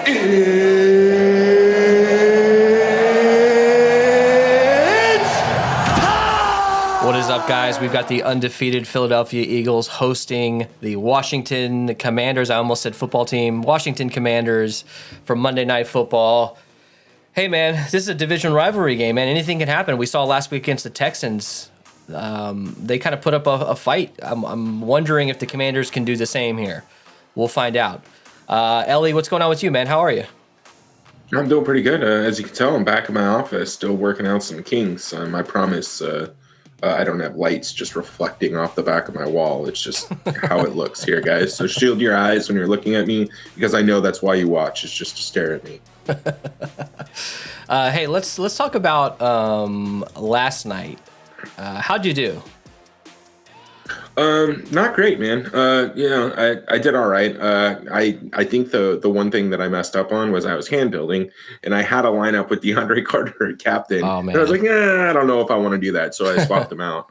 What is up, guys? We've got the undefeated Philadelphia Eagles hosting the Washington Commanders. I almost said football team. Washington Commanders for Monday Night Football. Hey, man, this is a division rivalry game, man. Anything can happen. We saw last week against the Texans. They kind of put up a fight. I'm wondering if the Commanders can do the same here. We'll find out. Ellie, what's going on with you, man? How are you? I'm doing pretty good. As you can tell, I'm back in my office, still working out some kinks. I promise I don't have lights just reflecting off the back of my wall. It's just how it looks here, guys. So shield your eyes when you're looking at me, because I know that's why you watch, is just to stare at me. Hey, let's talk about last night. How'd you do? Not great, man. I did all right. I think the one thing that I messed up on was I was hand building, and I had a lineup with DeAndre Carter at captain. Oh, man. And I was like, I don't know if I want to do that, so I swapped them out.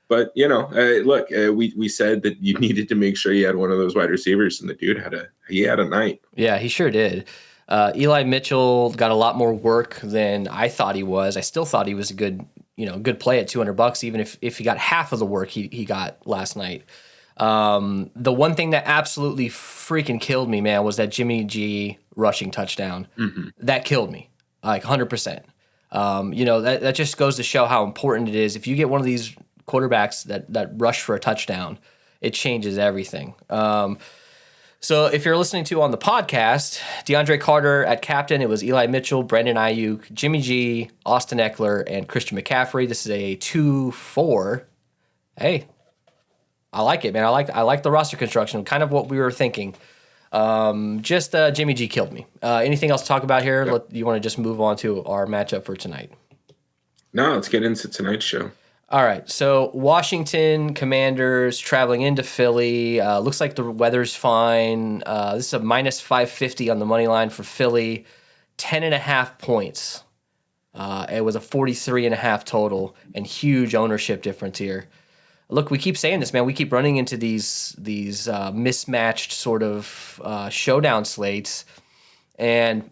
But look, we said that you needed to make sure you had one of those wide receivers, and the dude had a night. Yeah, he sure did. Eli Mitchell got a lot more work than I thought he was. I still thought he was a good play at $200, even if he got half of the work he got last night. The one thing that absolutely freaking killed me, man, was that Jimmy G rushing touchdown. Mm-hmm. That killed me, like 100%. That just goes to show how important it is. If you get one of these quarterbacks that rush for a touchdown, it changes everything. So if you're listening to on the podcast, DeAndre Carter at captain, it was Eli Mitchell, Brandon Ayuk, Jimmy G, Austin Eckler, and Christian McCaffrey. This is a 2-4. Hey, I like it, man. I like the roster construction, kind of what we were thinking. Jimmy G killed me. Anything else to talk about here? Yep. You want to just move on to our matchup for tonight? No, let's get into tonight's show. All right, so Washington Commanders traveling into Philly. Looks like the weather's fine. This is a minus 550 on the money line for Philly. 10.5 points. It was a 43.5 total, and huge ownership difference here. Look, we keep saying this, man. We keep running into these mismatched sort of showdown slates, and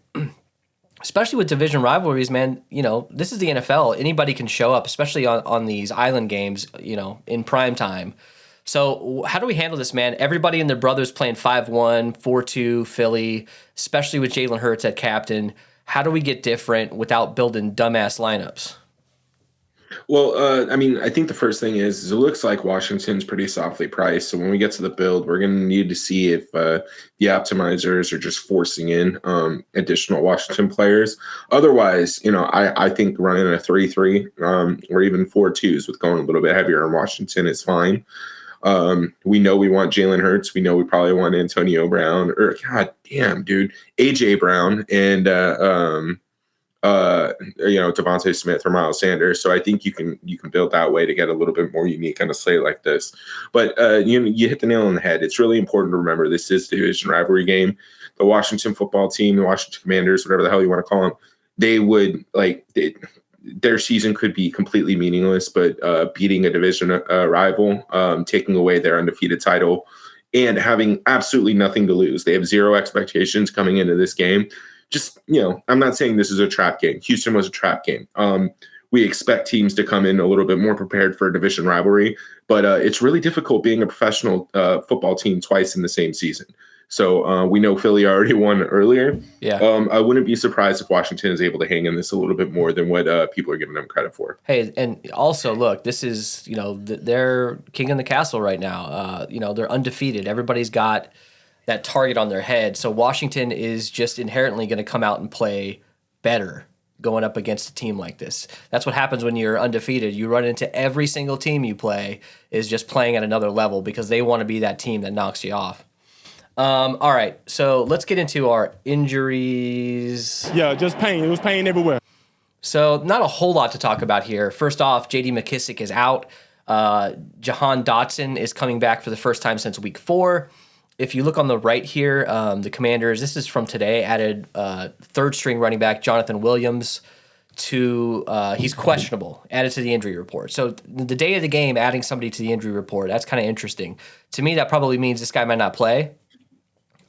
especially with division rivalries, man, this is the NFL. Anybody can show up, especially on these island games, in prime time. So how do we handle this, man? Everybody and their brothers playing 5-1, 4-2 Philly, especially with Jalen Hurts at captain. How do we get different without building dumbass lineups? Well, I think the first thing is it looks like Washington's pretty softly priced. So when we get to the build, we're going to need to see if the optimizers are just forcing in additional Washington players. Otherwise, I think running a 3-3 or even 4-2s with going a little bit heavier in Washington is fine. We know we want Jalen Hurts. We know we probably want Antonio Brown, or God damn, dude, AJ Brown and Devontae Smith or Miles Sanders. So I think you can build that way to get a little bit more unique on a slate like this. But you hit the nail on the head. It's really important to remember this is the division rivalry game. The Washington football team, the Washington Commanders, whatever the hell you want to call them, they would their season could be completely meaningless. But beating a division rival, taking away their undefeated title, and having absolutely nothing to lose. They have zero expectations coming into this game. Just, I'm not saying this is a trap game. Houston was a trap game. We expect teams to come in a little bit more prepared for a division rivalry, but it's really difficult being a professional football team twice in the same season. So we know Philly already won earlier. Yeah. I wouldn't be surprised if Washington is able to hang in this a little bit more than what people are giving them credit for. Hey, and also, look, this is, they're king in the castle right now. They're undefeated. Everybody's got that target on their head. So Washington is just inherently going to come out and play better going up against a team like this. That's what happens when you're undefeated. You run into every single team you play is just playing at another level because they want to be that team that knocks you off. All right, so let's get into our injuries. Yeah, just pain. It was pain everywhere. So not a whole lot to talk about here. First off, J.D. McKissic is out. Jahan Dotson is coming back for the first time since week 4. If you look on the right here, the Commanders, this is from today, added third-string running back Jonathan Williams to he's questionable, added to the injury report. So the day of the game, adding somebody to the injury report, that's kind of interesting. To me, that probably means this guy might not play.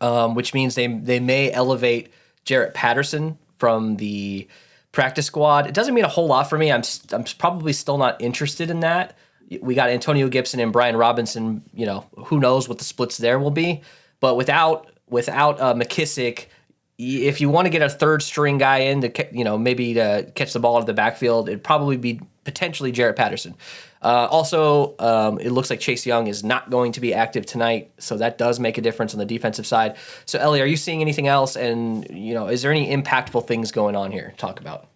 which means they may elevate Jarrett Patterson from the practice squad. It doesn't mean a whole lot for me. I'm probably still not interested in that. We got Antonio Gibson and Brian Robinson. You know, who knows what the splits there will be. But without McKissick, if you want to get a third string guy in to, maybe to catch the ball out of the backfield, it'd probably be potentially Jarrett Patterson. Also, it looks like Chase Young is not going to be active tonight, so that does make a difference on the defensive side. So, Ellie, are you seeing anything else? And, is there any impactful things going on here to talk about?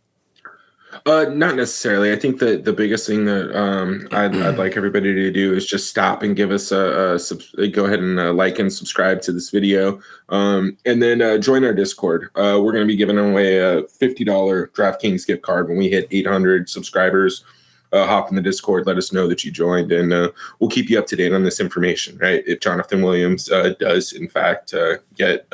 Not necessarily. I think the biggest thing that I'd like everybody to do is just stop and give us go ahead and like and subscribe to this video, and then join our Discord. We're going to be giving away a $50 Draftkings gift card when we hit 800 subscribers. Hop in the Discord, let us know that you joined, and we'll keep you up to date on this information, right? If Jonathan Williams does, in fact, get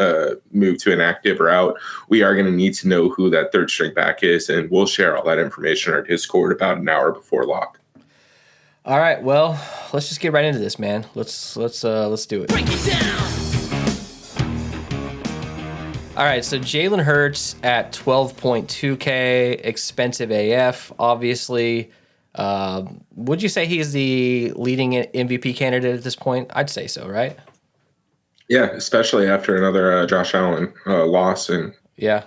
moved to inactive or out, we are going to need to know who that third string back is, and we'll share all that information in our Discord about an hour before lock. All right, well, let's just get right into this, man. Let's do it. Break it down. All right, so Jalen Hurts at 12.2K, expensive AF, obviously. Would you say he's the leading MVP candidate at this point? I'd say so, right? Yeah, especially after another Josh Allen loss and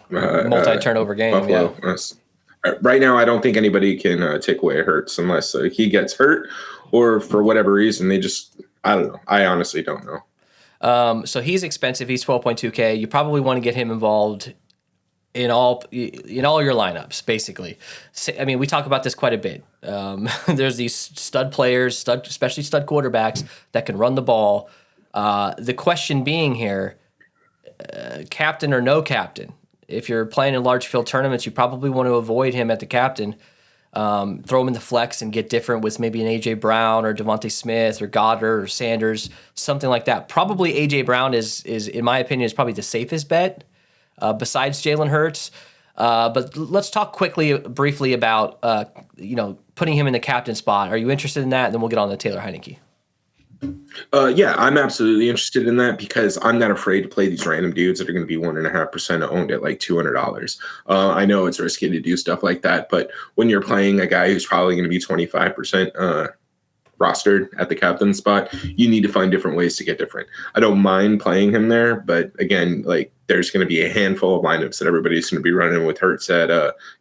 multi-turnover game. Buffalo. Yeah. Right now, I don't think anybody can take away Hurts unless he gets hurt or for whatever reason I don't know. I honestly don't know. So he's expensive. He's 12.2K. You probably want to get him involved in all your lineups, basically. I mean, we talk about this quite a bit. There's these stud players, especially stud quarterbacks that can run the ball. The question being here, captain or no captain. If you're playing in large field tournaments, you probably want to avoid him at the captain. Throw him in the flex and get different with maybe an A.J. Brown or Devontae Smith or Goddard or Sanders, something like that. Probably A.J. Brown is in my opinion, is probably the safest bet. Besides Jalen Hurts. But let's talk briefly about, putting him in the captain spot. Are you interested in that? And then we'll get on to Taylor Heineke. Yeah, I'm absolutely interested in that because I'm not afraid to play these random dudes that are going to be 1.5% owned at like $200. I know it's risky to do stuff like that, but when you're playing a guy who's probably going to be 25%, rostered at the captain spot, you need to find different ways to get different. I don't mind playing him there, but again, like there's going to be a handful of lineups that everybody's going to be running with Hurts at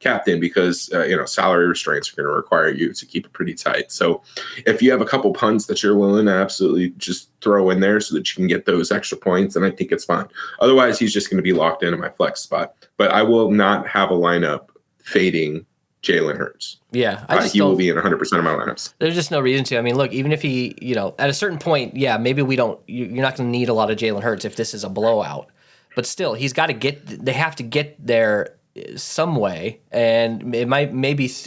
captain because salary restraints are going to require you to keep it pretty tight. So if you have a couple punts that you're willing to absolutely just throw in there so that you can get those extra points, then I think it's fine. Otherwise, he's just going to be locked into my flex spot. But I will not have a lineup fading Jalen Hurts. Yeah, he will be in 100% of my lineups. There's just no reason to. I mean, look, even if he, at a certain point, yeah, maybe we don't. You're not going to need a lot of Jalen Hurts if this is a blowout. But still, he's got to get. They have to get there some way, and it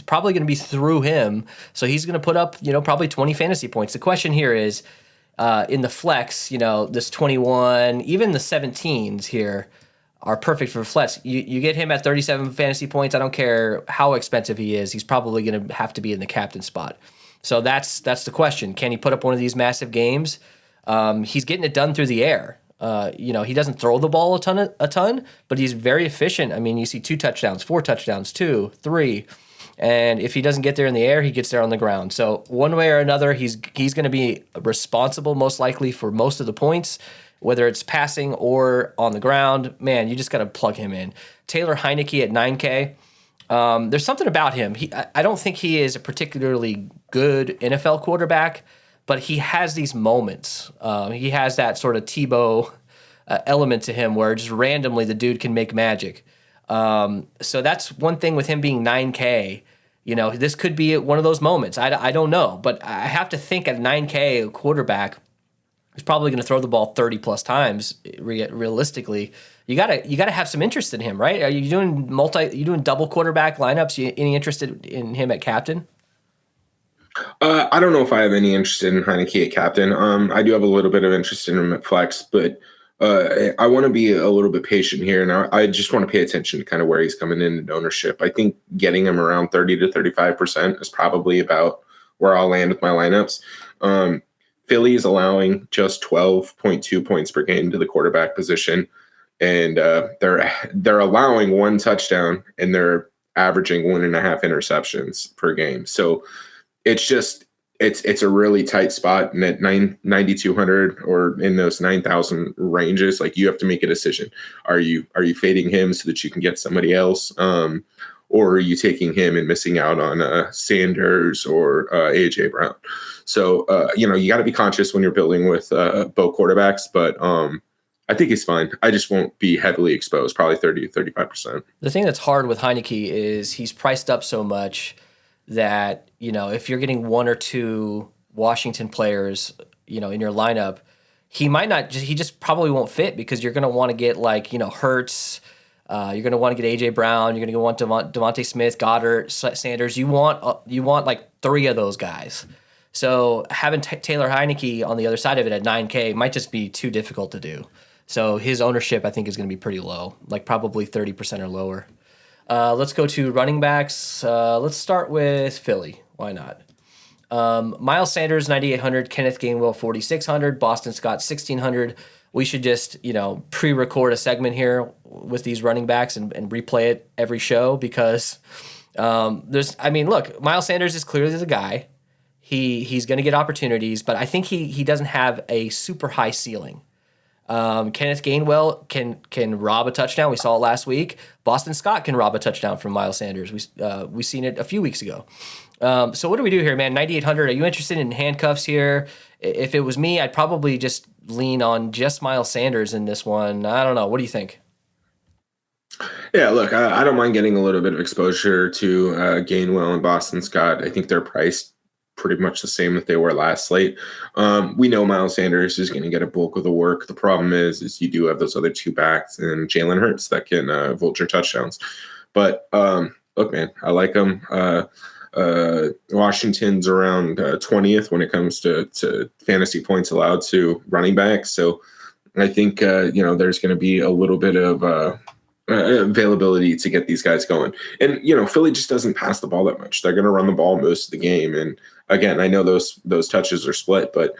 probably going to be through him. So he's going to put up, probably 20 fantasy points. The question here is, in the flex, this 21, even the 17s here are perfect for flex. You get him at 37 fantasy points. I don't care how expensive he is. He's probably going to have to be in the captain spot. So that's the question. Can he put up one of these massive games? He's getting it done through the air. He doesn't throw the ball a ton, but he's very efficient. I mean, you see 2 touchdowns, 4 touchdowns, 2, 3. And if he doesn't get there in the air, he gets there on the ground. So one way or another, he's going to be responsible most likely for most of the points. Whether it's passing or on the ground, man, you just got to plug him in. Taylor Heineke at 9K. There's something about him. I don't think he is a particularly good NFL quarterback, but he has these moments. He has that sort of Tebow element to him where just randomly the dude can make magic. So that's one thing with him being 9K. This could be one of those moments. I don't know, but I have to think at 9K, a quarterback who's probably going to throw the ball 30 plus times realistically. You gotta have some interest in him, right? Are you doing double quarterback lineups? Any interested in him at captain? I don't know if I have any interest in Heineke at captain. I do have a little bit of interest in him at flex, but I want to be a little bit patient here, and I just want to pay attention to kind of where he's coming in ownership. I think getting him around 30 to 35% is probably about where I'll land with my lineups. Philly is allowing just 12.2 points per game to the quarterback position, and they're allowing 1 touchdown, and they're averaging 1.5 interceptions per game. So it's just it's a really tight spot, and at 9,200 or in those 9,000 ranges, like, you have to make a decision. Are you fading him so that you can get somebody else, or are you taking him and missing out on Sanders or AJ Brown? So you got to be conscious when you're building with both quarterbacks, but I think he's fine. I just won't be heavily exposed, probably 30-35%. The thing that's hard with Heineke is he's priced up so much that, if you're getting 1 or 2 Washington players, in your lineup, he just probably won't fit, because you're going to want to get Hurts, you're going to want to get AJ Brown, you're going to want Devontae Smith, Goddard, Sanders. You want like 3 of those guys. So having Taylor Heineke on the other side of it at 9K might just be too difficult to do. So his ownership, I think, is going to be pretty low, like probably 30% or lower. Let's go to running backs. Let's start with Philly. Why not? Miles Sanders, 9,800. Kenneth Gainwell, 4,600. Boston Scott, 1,600. We should just, pre-record a segment here with these running backs and replay it every show, because look, Miles Sanders is clearly the guy. He's going to get opportunities, but I think he doesn't have a super high ceiling. Kenneth Gainwell can rob a touchdown. We saw it last week. Boston Scott can rob a touchdown from Miles Sanders. We seen it a few weeks ago. So what do we do here, man? 9,800. Are you interested in handcuffs here? If it was me, I'd probably just lean on just Miles Sanders in this one. I don't know. What do you think? Yeah, look, I don't mind getting a little bit of exposure to Gainwell and Boston Scott. I think they're priced pretty much the same that they were last slate. We know Miles Sanders is going to get a bulk of the work. The problem is you do have those other 2 backs and Jalen Hurts that can vulture touchdowns. But look, man, I like them. Washington's around 20th when it comes to fantasy points allowed to running backs. So I think there's going to be a little bit of availability to get these guys going. And Philly just doesn't pass the ball that much. They're going to run the ball most of the game. And again, I know those touches are split, but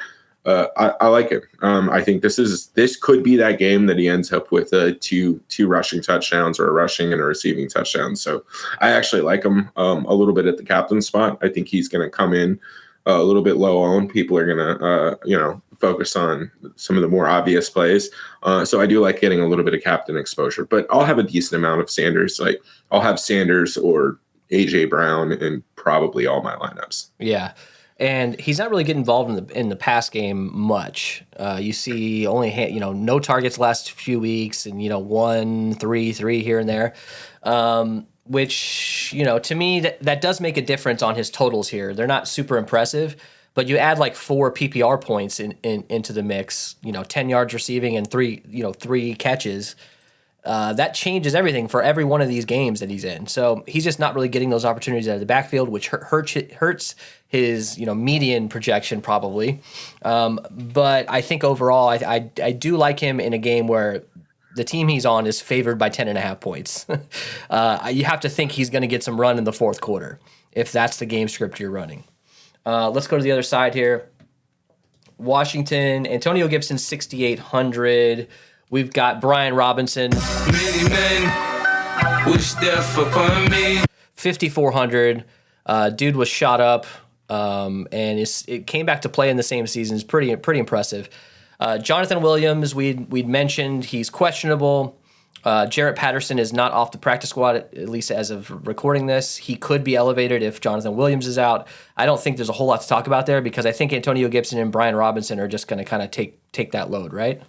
I like it. I think this could be that game that he ends up with two rushing touchdowns, or a rushing and a receiving touchdown. So I actually like him a little bit at the captain spot. I think he's going to come in a little bit low owned. People are going to focus on some of the more obvious plays. So I do like getting a little bit of captain exposure, but I'll have a decent amount of Sanders. Like, I'll have Sanders or AJ Brown in probably all my lineups. Yeah. And he's not really getting involved in the pass game much. You see only no targets last few weeks, and 1, 3 here and there, which to me that does make a difference on his totals here. They're not super impressive, but you add like 4 PPR points into the mix. 10 yards receiving and 3 catches. That changes everything for every one of these games that he's in. So he's just not really getting those opportunities out of the backfield, which hurts his median projection probably. But I think overall, I do like him in a game where the team he's on is favored by 10.5 points. You have to think he's going to get some run in the fourth quarter if that's the game script you're running. Let's go to the other side here. Washington, Antonio Gibson, 6,800. We've got Brian Robinson, many men wish death upon me, 5,400. Dude was shot up, and it came back to play in the same season. It's pretty impressive. Jonathan Williams, we'd mentioned he's questionable. Jarrett Patterson is not off the practice squad, at least as of recording this. He could be elevated if Jonathan Williams is out. I don't think there's a whole lot to talk about there, because I think Antonio Gibson and Brian Robinson are just going to kind of take that load, right?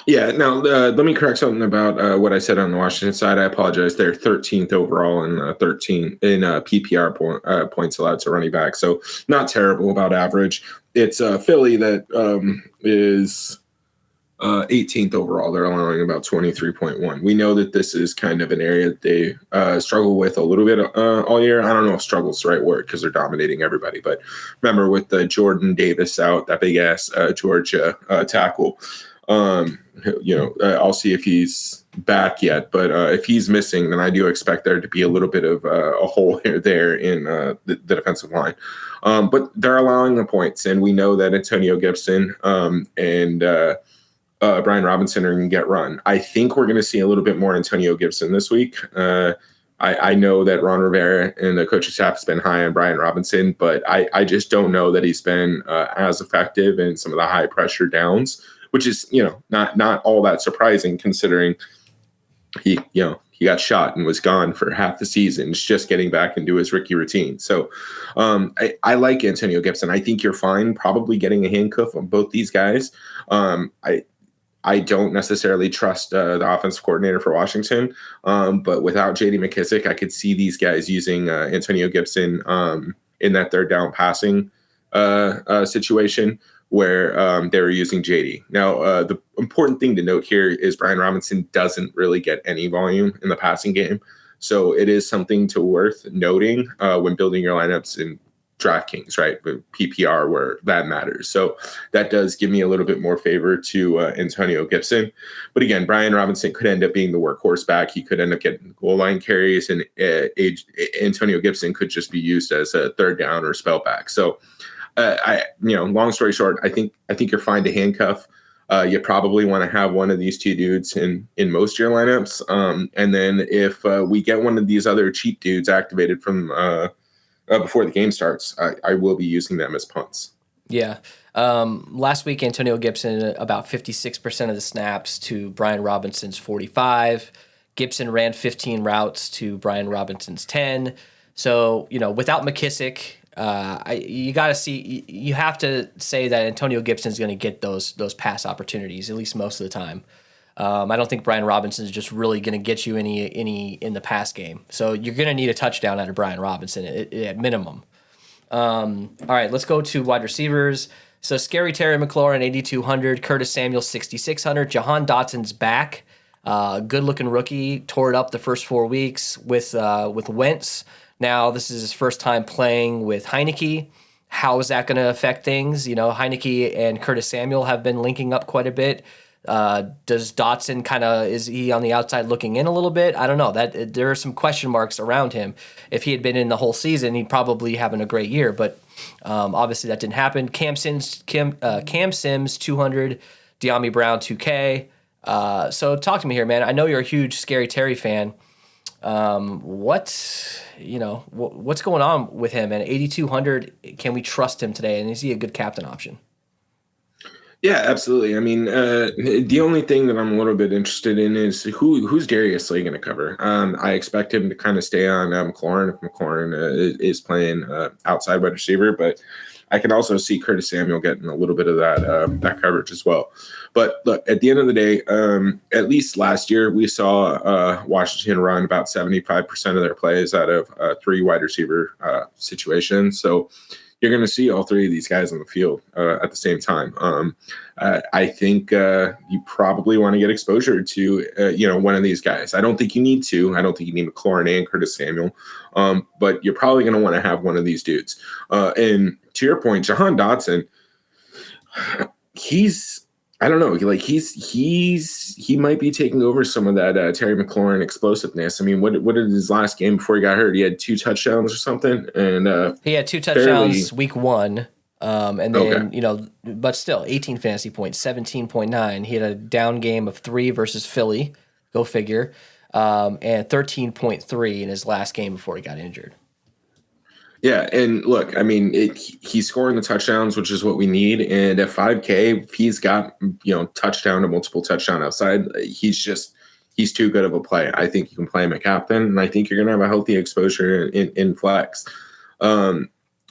Yeah, now let me correct something about what I said on the Washington side. I apologize. They're 13th overall and 13 in PPR points allowed to running back. So not terrible, about average. It's Philly that is 18th overall. They're allowing about 23.1. We know that this is kind of an area that they struggle with a little bit all year. I don't know if struggle is the right word, because they're dominating everybody. But remember, with Jordan Davis out, that big ass Georgia tackle, I'll see if he's back yet, but if he's missing, then I do expect there to be a little bit of a hole here there in the defensive line. But they're allowing the points, and we know that Antonio Gibson and Brian Robinson are going to get run. I think we're going to see a little bit more Antonio Gibson this week. I know that Ron Rivera and the coaching staff has been high on Brian Robinson, but I just don't know that he's been as effective in some of the high pressure downs, which is, not all that surprising considering he got shot and was gone for half the season. It's just getting back into his rookie routine. So I like Antonio Gibson. I think you're fine probably getting a handcuff on both these guys. I don't necessarily trust the offensive coordinator for Washington, but without J.D. McKissic, I could see these guys using Antonio Gibson in that third down passing situation where they were using J.D. Now, the important thing to note here is Brian Robinson doesn't really get any volume in the passing game, so it is something worth noting when building your lineups in Draftkings, right? But PPR where that matters. So that does give me a little bit more favor to Antonio Gibson. But again, Brian Robinson could end up being the workhorse back. He could end up getting goal line carries, and Antonio Gibson could just be used as a third down or spell back. So long story short, I think you're fine to handcuff. You probably want to have one of these two dudes in most of your lineups. And then if we get one of these other cheap dudes activated from before the game starts, I will be using them as punts. Yeah. Last week, Antonio Gibson, about 56% of the snaps to Brian Robinson's 45. Gibson ran 15 routes to Brian Robinson's 10. So, without McKissic, you have to say that Antonio Gibson is going to get those pass opportunities, at least most of the time. I don't think Brian Robinson is just really going to get you any in the pass game. So you're going to need a touchdown out of Brian Robinson at minimum. All right, let's go to wide receivers. So Scary Terry McLaurin, 8,200. Curtis Samuel, 6,600. Jahan Dotson's back. Good-looking rookie. Tore it up the first 4 weeks with Wentz. Now this is his first time playing with Heineke. How is that going to affect things? Heineke and Curtis Samuel have been linking up quite a bit. Does Dotson is he on the outside looking in a little bit? I don't know. That there are some question marks around him. If he had been in the whole season, he'd probably having a great year, but obviously that didn't happen. Cam Sims 200, De'Ami Brown 2K. So talk to me here, man. I know you're a huge Scary Terry fan. What's going on with him? And 8,200, can we trust him today? And is he a good captain option? Yeah, absolutely. I mean, the only thing that I'm a little bit interested in is who's Darius Slay going to cover. I expect him to kind of stay on McLaurin if McLaurin is playing outside wide receiver, but I can also see Curtis Samuel getting a little bit of that coverage as well. But look, at the end of the day, at least last year, we saw Washington run about 75% of their plays out of 3 wide receiver situations. So you're going to see all 3 of these guys on the field at the same time. I think you probably want to get exposure to, one of these guys. I don't think you need to. I don't think you need McLaurin and Curtis Samuel. But you're probably going to want to have one of these dudes. And to your point, Jahan Dotson, I don't know. Like he might be taking over some of that Terry McLaurin explosiveness. I mean, what did his last game before he got hurt? He had 2 touchdowns or something, and he had 2 touchdowns week 1, and then but still 18 fantasy points, 17.9. He had a down game of 3 versus Philly, go figure, and 13.3 in his last game before he got injured. Yeah, and look, I mean, he's scoring the touchdowns, which is what we need. And at 5K, if he's got touchdown to multiple touchdown outside, he's too good of a play. I think you can play him at captain, and I think you're gonna have a healthy exposure in flex.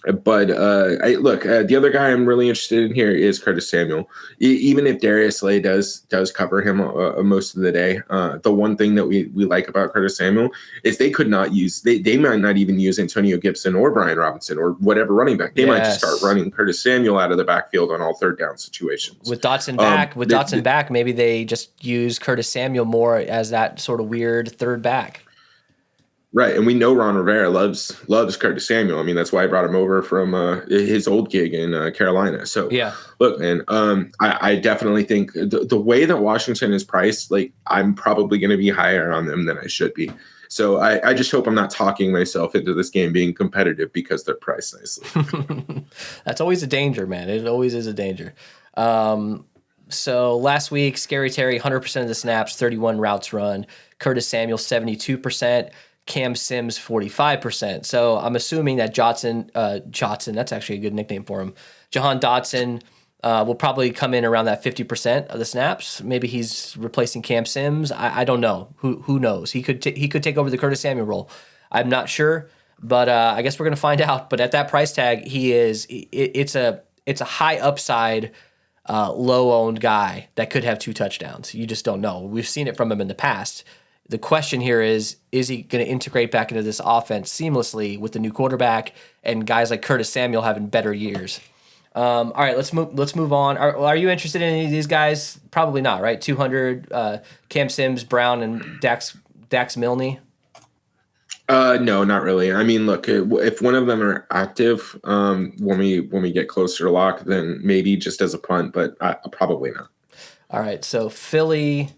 But the other guy I'm really interested in here is Curtis Samuel. Even if Darius Slay does cover him most of the day, the one thing that we like about Curtis Samuel is they might not even use Antonio Gibson or Brian Robinson or whatever running back. They might just start running Curtis Samuel out of the backfield on all third down situations. With Dotson back, maybe they just use Curtis Samuel more as that sort of weird third back. Right, and we know Ron Rivera loves Curtis Samuel. I mean, that's why I brought him over from his old gig in Carolina. So, Yeah. look, man, I definitely think the way that Washington is priced, like I'm probably going to be higher on them than I should be. So I just hope I'm not talking myself into this game being competitive because they're priced nicely. That's always a danger, man. It always is a danger. So last week, Scary Terry, 100% of the snaps, 31 routes run. Curtis Samuel, 72%. Cam Sims, 45%. So I'm assuming that Jotson, that's actually a good nickname for him. Jahan Dotson will probably come in around that 50% of the snaps. Maybe he's replacing Cam Sims. I don't know. Who knows? He could take over the Curtis Samuel role. I'm not sure, but I guess we're gonna find out. But at that price tag, it's a high upside, low owned guy that could have 2 touchdowns. You just don't know. We've seen it from him in the past. The question here is he going to integrate back into this offense seamlessly with the new quarterback and guys like Curtis Samuel having better years? All right, let's move on. Are you interested in any of these guys? Probably not, right? 200, Cam Sims, Brown, and Dax Milne. No, not really. I mean, look, if one of them are active when we get closer to lock, then maybe just as a punt, but probably not. All right, so Philly.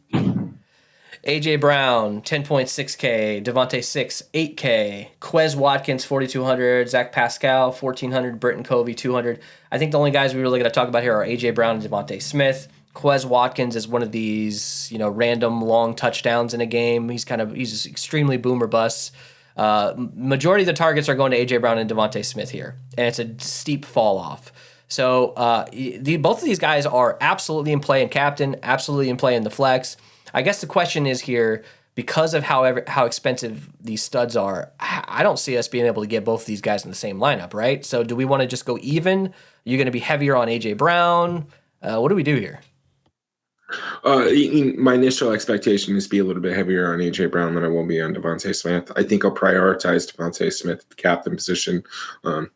AJ Brown, 10.6K, Devontae 6, 8K, Quez Watkins, 4,200, Zach Pascal, 1,400, Britton Covey, 200. I think the only guys we really got to talk about here are AJ Brown and Devontae Smith. Quez Watkins is one of these, random long touchdowns in a game. He's just extremely boomer bust. Majority of the targets are going to AJ Brown and Devontae Smith here, and it's a steep fall off. So both of these guys are absolutely in play in captain, absolutely in play in the flex. I guess the question is here, because of how expensive these studs are, I don't see us being able to get both of these guys in the same lineup, right? So do we want to just go even? Are you going to be heavier on A.J. Brown? What do we do here? My initial expectation is to be a little bit heavier on AJ Brown than I will be on Devontae Smith. I think I'll prioritize Devontae Smith at the captain position.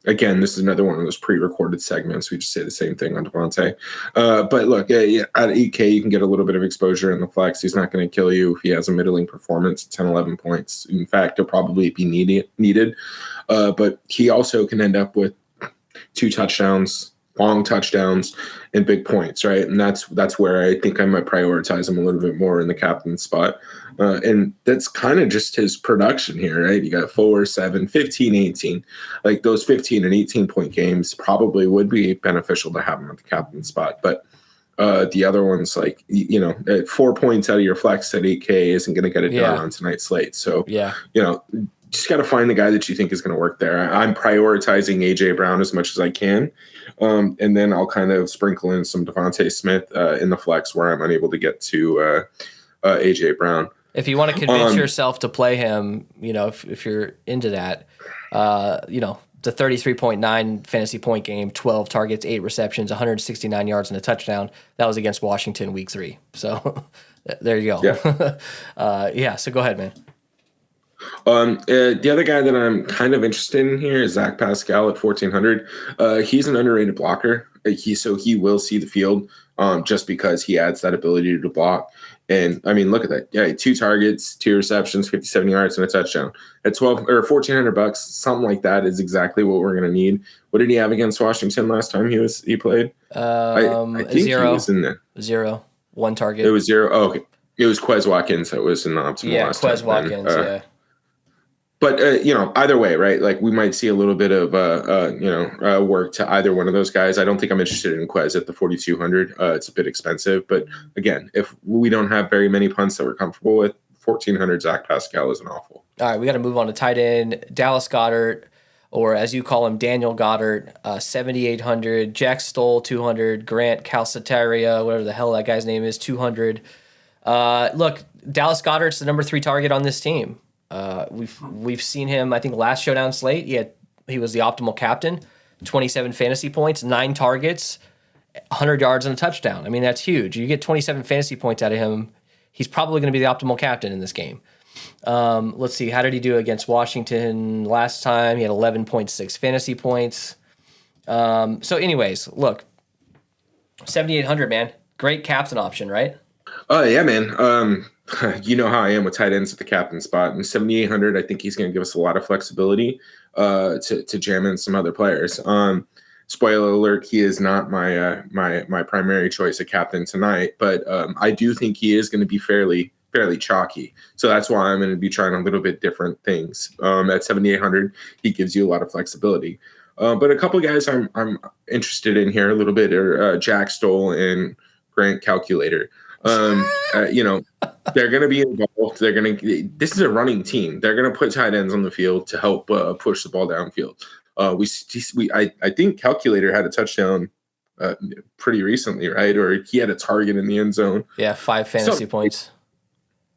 Again, this is another one of those pre-recorded segments. We just say the same thing on Devontae. But look, at 8K, you can get a little bit of exposure in the flex. He's not going to kill you if he has a middling performance, 10, 11 points. In fact, he'll probably be needed. But he also can end up with 2 touchdowns, long touchdowns, and big points, right? And that's where I think I might prioritize him a little bit more in the captain spot. And that's kind of just his production here, right? You got 4, 7, 15, 18. Like those 15 and 18 point games probably would be beneficial to have him at the captain spot. But the other ones, like, 4 points out of your flex at 8K isn't going to get it done on tonight's slate. So, just got to find the guy that you think is going to work there. I'm prioritizing AJ Brown as much as I can. And then I'll kind of sprinkle in some Devontae Smith in the flex where I'm unable to get to AJ Brown. If you want to convince yourself to play him, if you're into that, the 33.9 fantasy point game, 12 targets, 8 receptions, 169 yards and a touchdown. That was against Washington week 3. So there you go. Yeah. So go ahead, man. The other guy that I'm kind of interested in here is Zach Pascal at 1,400. He's an underrated blocker. He will see the field just because he adds that ability to block. And I mean, look at that. Yeah, 2 targets, 2 receptions, 57 yards, and a touchdown. At $1,400, something like that is exactly what we're gonna need. What did he have against Washington last time he played? I think 0. he was in there. 0. 1 target. It was 0. Oh, okay. It was Quez Watkins that was in the optimal last time. Quez Watkins, yeah. But, either way, right? Like we might see a little bit of, work to either one of those guys. I don't think I'm interested in Quez at the 4,200. It's a bit expensive. But again, if we don't have very many punts that we're comfortable with, 1,400 Zach Pascal isn't awful. All right, we got to move on to tight end. Dallas Goedert, or as you call him, Daniel Goddard, 7,800. Jack Stoll, 200. Grant Calcaterra, whatever the hell that guy's name is, 200. Look, Dallas Goedert's the number 3 target on this team. We've seen him, I think, last Showdown slate. He was the optimal captain, 27 fantasy points, 9 targets, 100 yards and a touchdown. I mean, that's huge. You get 27 fantasy points out of him, he's probably going to be the optimal captain in this game. Let's see, how did he do against Washington last time? He had 11.6 fantasy points. So anyways, look, 7,800, man. Great captain option, right? Oh yeah, man. You know how I am with tight ends at the captain spot. And 7,800, I think he's going to give us a lot of flexibility to jam in some other players. Spoiler alert: he is not my primary choice at captain tonight, but I do think he is going to be fairly chalky. So that's why I'm going to be trying a little bit different things. At 7,800, he gives you a lot of flexibility. But a couple of guys I'm interested in here a little bit are Jack Stoll and Grant Calculator. You know, they're going to be involved. They're going to. This is a running team. They're going to put tight ends on the field to help push the ball downfield. I think Calculator had a touchdown pretty recently, right? Or he had a target in the end zone. Yeah, 5 fantasy points.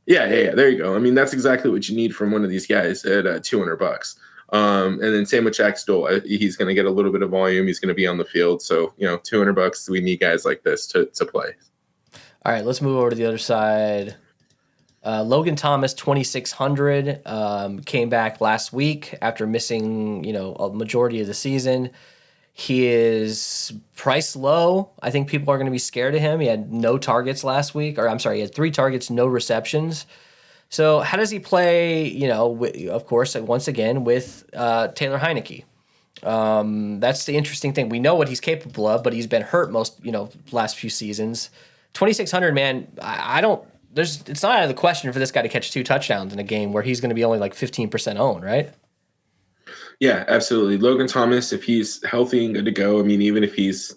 Yeah. There you go. I mean, that's exactly what you need from one of these guys at $200. And then same with Jack Stoll. He's going to get a little bit of volume. He's going to be on the field. So $200. We need guys like this to play. All right, let's move over to the other side. Logan Thomas, 2,600, came back last week after missing, a majority of the season. He is priced low. I think people are going to be scared of him. He had no targets last week, or I'm sorry, he had 3 targets, no receptions. So how does he play? Of course, once again with Taylor Heineke. That's the interesting thing. We know what he's capable of, but he's been hurt most, last few seasons. 2,600, man. I don't. It's not out of the question for this guy to catch 2 touchdowns in a game where he's going to be only like 15% owned, right? Yeah, absolutely. Logan Thomas, if he's healthy and good to go, I mean, even if he's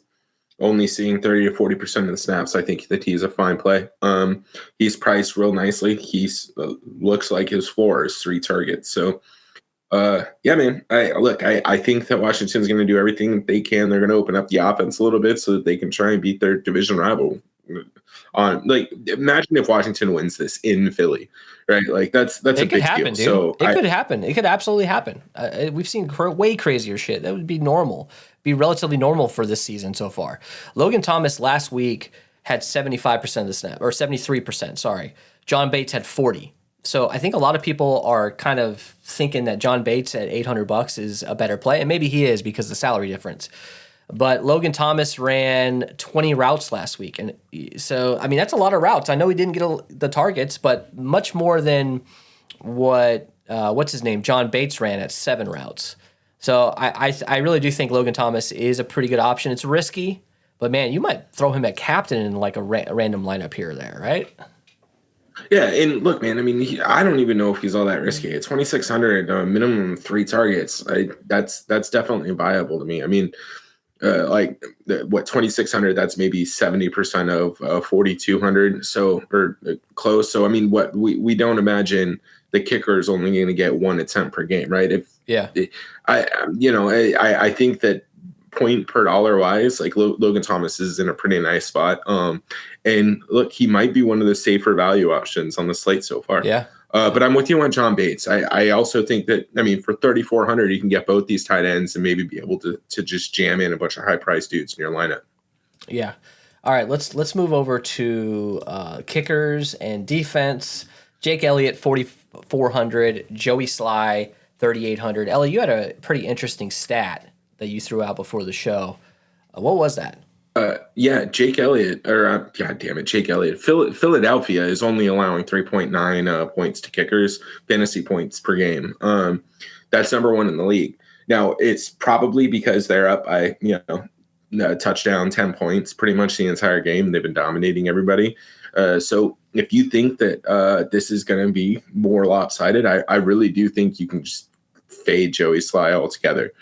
only seeing 30 to 40% of the snaps, I think that he's a fine play. He's priced real nicely. He's looks like his floor is 3 targets. So, yeah, man. I think that Washington's going to do everything they can. They're going to open up the offense a little bit so that they can try and beat their division rival. Imagine if Washington wins this in Philly, right? Like that's a big happen, deal. Dude. So it could happen. It could absolutely happen. We've seen way crazier shit. That would be normal. Be relatively normal for this season so far. Logan Thomas last week had 75% of the snap, or 73%. Sorry, John Bates had 40. So I think a lot of people are kind of thinking that John Bates at $800 is a better play, and maybe he is because of the salary difference. But Logan Thomas ran 20 routes last week. And so, I mean, that's a lot of routes. I know he didn't get the targets, but much more than what's his name? John Bates ran at 7 routes. So I really do think Logan Thomas is a pretty good option. It's risky, but man, you might throw him at captain in like a random lineup here or there, right? Yeah, and look, man. I mean, I don't even know if he's all that risky. At 2,600, minimum 3 targets. That's definitely viable to me. I mean, 2,600, that's maybe 70% of 4,200, so or close. So I mean, what we don't imagine the kicker is only going to get 1 attempt per game, right? I think that point per dollar wise, like Logan Thomas is in a pretty nice spot. And look, he might be one of the safer value options on the slate so far. Yeah. But I'm with you on John Bates. I also think that, I mean, for 3,400, you can get both these tight ends and maybe be able to just jam in a bunch of high priced dudes in your lineup. Yeah. All right. Let's move over to kickers and defense. Jake Elliott, 4,400. Joey Sly, 3,800. Ellie, you had a pretty interesting stat that you threw out before the show. What was that? Yeah, Jake Elliott, or God damn it, Jake Elliott. Philadelphia is only allowing 3.9 points to kickers, fantasy points per game. That's number 1 in the league. Now, it's probably because they're up by, a touchdown, 10 points, pretty much the entire game. They've been dominating everybody. So if you think that this is going to be more lopsided, I really do think you can just fade Joey Sly altogether.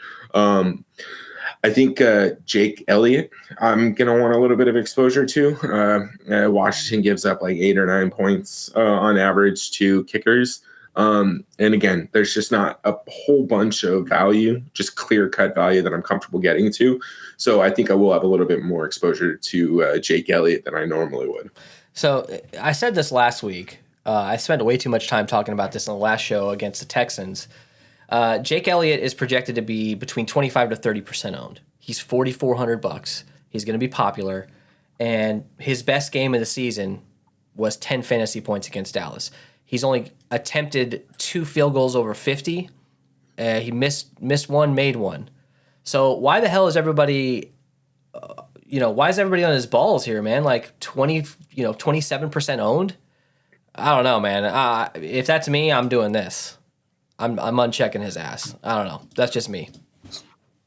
I think Jake Elliott, I'm going to want a little bit of exposure to. Washington gives up like 8 or 9 points on average to kickers. And again, there's just not a whole bunch of value, just clear-cut value that I'm comfortable getting to. So I think I will have a little bit more exposure to Jake Elliott than I normally would. So I said this last week. I spent way too much time talking about this in the last show against the Texans. Jake Elliott is projected to be between 25 to 30% owned. He's $4,400. He's going to be popular, and his best game of the season was 10 fantasy points against Dallas. He's only attempted 2 field goals over 50. He missed one, made one. So why the hell is everybody, why is everybody on his balls here, man? Like 27% owned. I don't know, man. If that's me, I'm doing this. I'm unchecking his ass. I don't know. That's just me.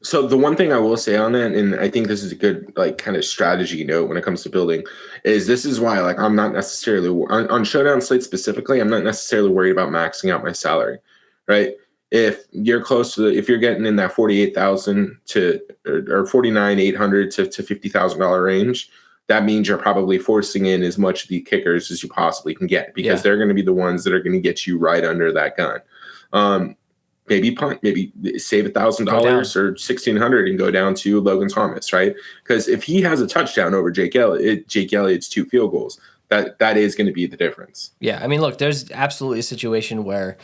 So the one thing I will say on that, and I think this is a good like kind of strategy note when it comes to building, is this is why like I'm not necessarily on Showdown Slate specifically, I'm not necessarily worried about maxing out my salary, right? If you're close to if you're getting in that 48,000 to or 49,800 to $50,000 range, that means you're probably forcing in as much of the kickers as you possibly can get because they're going to be the ones that are going to get you right under that gun. Maybe punt, maybe save $1,000 or $1,600 and go down to Logan Thomas, right? Because if he has a touchdown over Jake Elliott's 2 field goals, that is going to be the difference. Yeah, I mean, look, there's absolutely a situation where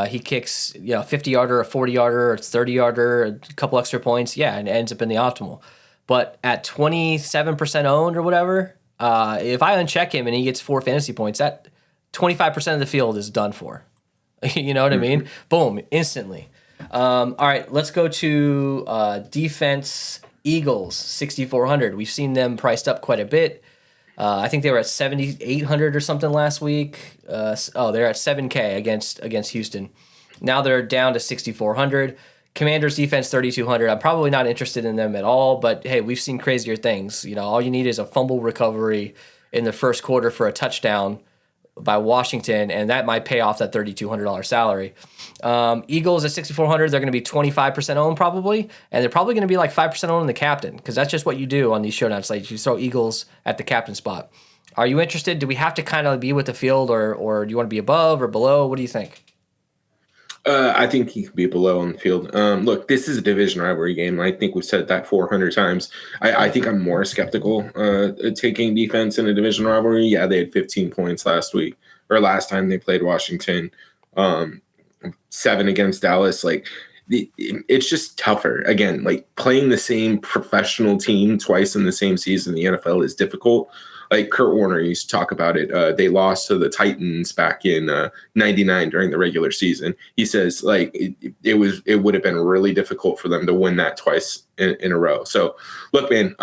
he kicks 50-yarder, a 40-yarder, a 30-yarder, a couple extra points, and it ends up in the optimal. But at 27% owned or whatever, if I uncheck him and he gets 4 fantasy points, that 25% of the field is done for. You know what I mean? Boom, instantly. All right, let's go to defense Eagles, 6,400. We've seen them priced up quite a bit. I think they were at 7,800 or something last week. They're at 7K against Houston. Now they're down to 6,400. Commanders defense 3,200. I'm probably not interested in them at all, but hey, we've seen crazier things. All you need is a fumble recovery in the first quarter for a touchdown by Washington, and that might pay off that $3,200 salary. Eagles at 6,400, they're going to be 25% owned probably, and they're probably going to be like 5% owned in the captain, because that's just what you do on these showdown slates. You throw Eagles at the captain spot. Are you interested? Do we have to kind of be with the field, or do you want to be above or below? What do you think? I think he could be below on the field. Look, this is a division rivalry game. I think we've said that 400 times. I think I'm more skeptical taking defense in a division rivalry. Yeah, they had 15 points last time they played Washington, 7 against Dallas. Like, it's just tougher. Again, like playing the same professional team twice in the same season in the NFL is difficult. Like Kurt Warner used to talk about it. They lost to the Titans back in '99 during the regular season. He says like it would have been really difficult for them to win that twice in a row. So look, man,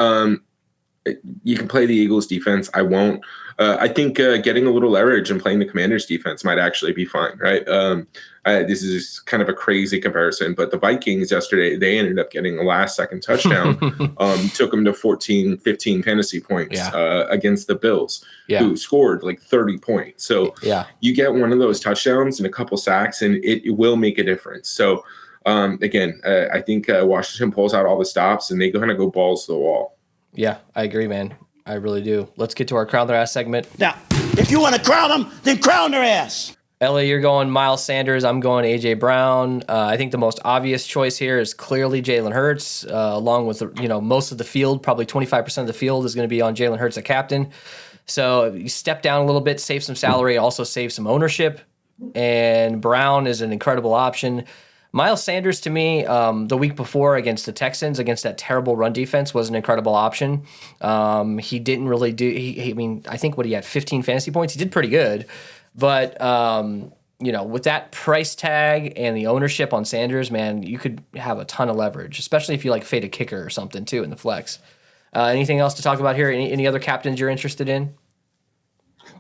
you can play the Eagles defense. I won't. I think getting a little leverage and playing the Commanders defense might actually be fine, right? This is kind of a crazy comparison, but the Vikings yesterday, they ended up getting a last-second touchdown, took them to 14, 15 fantasy points against the Bills, who scored like 30 points. So you get one of those touchdowns and a couple sacks, and it will make a difference. So, again, I think Washington pulls out all the stops, and they kind of go balls to the wall. Yeah, I agree, man. I really do. Let's get to our Crown Their Ass segment. Now, if you want to crown them, then crown their ass. Ellie, you're going Miles Sanders. I'm going A.J. Brown. I think the most obvious choice here is clearly Jalen Hurts, along with most of the field. Probably 25% of the field is going to be on Jalen Hurts, a captain. So you step down a little bit, save some salary, also save some ownership. And Brown is an incredible option. Miles Sanders, to me, the week before against the Texans, against that terrible run defense, was an incredible option. He didn't really do. I think he had 15 fantasy points. He did pretty good, but with that price tag and the ownership on Sanders, man, you could have a ton of leverage, especially if you like fade a kicker or something too in the flex. Anything else to talk about here? Any other captains you're interested in?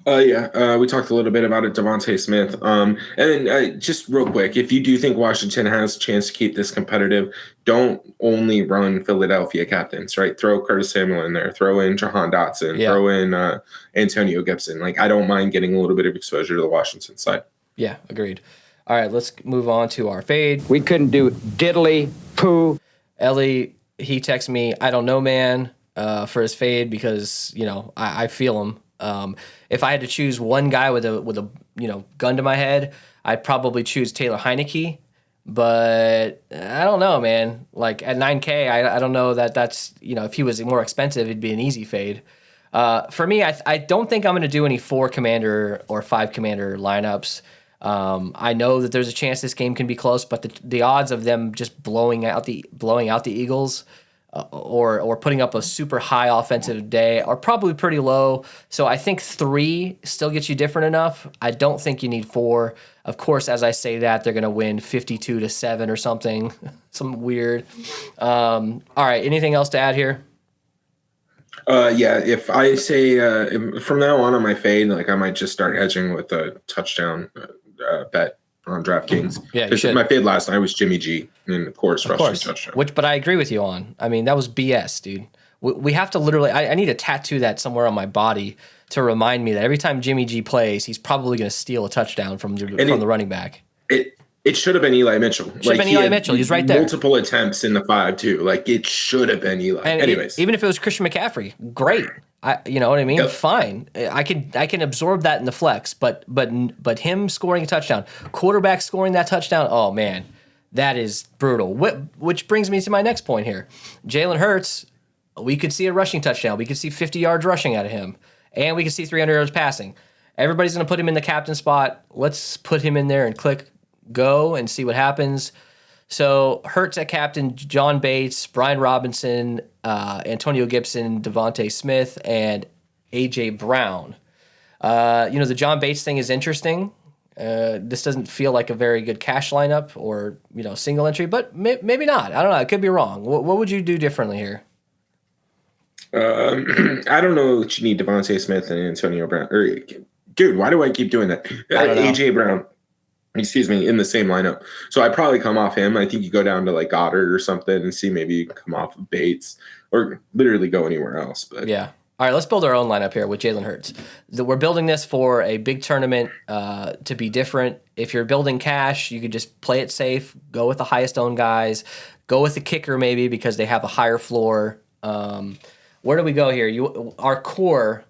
We talked a little bit about it, Devontae Smith. And then just real quick, if you do think Washington has a chance to keep this competitive, don't only run Philadelphia captains, right? Throw Curtis Samuel in there, throw in Jahan Dotson, throw in Antonio Gibson. Like, I don't mind getting a little bit of exposure to the Washington side. Yeah, agreed. All right, let's move on to our fade. We couldn't do diddly poo. Ellie, he texts me, I don't know, man, for his fade because, I feel him. If I had to choose one guy with a gun to my head, I'd probably choose Taylor Heineke. But I don't know, man. Like at 9K, I don't know that's if he was more expensive, it'd be an easy fade. For me, I don't think I'm going to do any 4 commander or 5 commander lineups. I know that there's a chance this game can be close, but the odds of them just blowing out the Eagles. Or putting up a super high offensive day are probably pretty low. So I think 3 still gets you different enough. I don't think you need 4. Of course, as I say that, they're going to win 52-7 or something, some weird. All right, anything else to add here? Yeah, if I say from now on my fade, like I might just start hedging with a touchdown bet on DraftKings. Yeah, you Because should. my fade last night was Jimmy G, and of course, rushing touchdown. But I agree with you on. I mean, that was BS, dude. We have to literally. I need to tattoo that somewhere on my body to remind me that every time Jimmy G plays, he's probably going to steal a touchdown from the running back. It should have been Eli Mitchell. Should have been Eli Mitchell. He's right there. Multiple attempts in the 5 too. Like it should have been Eli. And anyways, even if it was Christian McCaffrey, great. You know what I mean? Yep. Fine. I can absorb that in the flex, but him scoring a touchdown, quarterback scoring that touchdown, oh man, that is brutal. Which brings me to my next point here. Jalen Hurts, we could see a rushing touchdown. We could see 50 yards rushing out of him, and we could see 300 yards passing. Everybody's going to put him in the captain spot. Let's put him in there and click go and see what happens. So Hurts at captain, John Bates, Brian Robinson, Antonio Gibson, Devontae Smith, and A.J. Brown. The John Bates thing is interesting. This doesn't feel like a very good cash lineup or, single entry, but maybe not. I don't know. I could be wrong. What would you do differently here? I don't know what you need Devontae Smith and Antonio Brown. Dude, why do I keep doing that? A.J. Brown. In the same lineup. So I probably come off him. I think you go down to like Goddard or something and see maybe you can come off of Bates or literally go anywhere else. But yeah. All right, let's build our own lineup here with Jalen Hurts. We're building this for a big tournament to be different. If you're building cash, you could just play it safe, go with the highest owned guys, go with the kicker maybe because they have a higher floor. Where do we go here? Our core,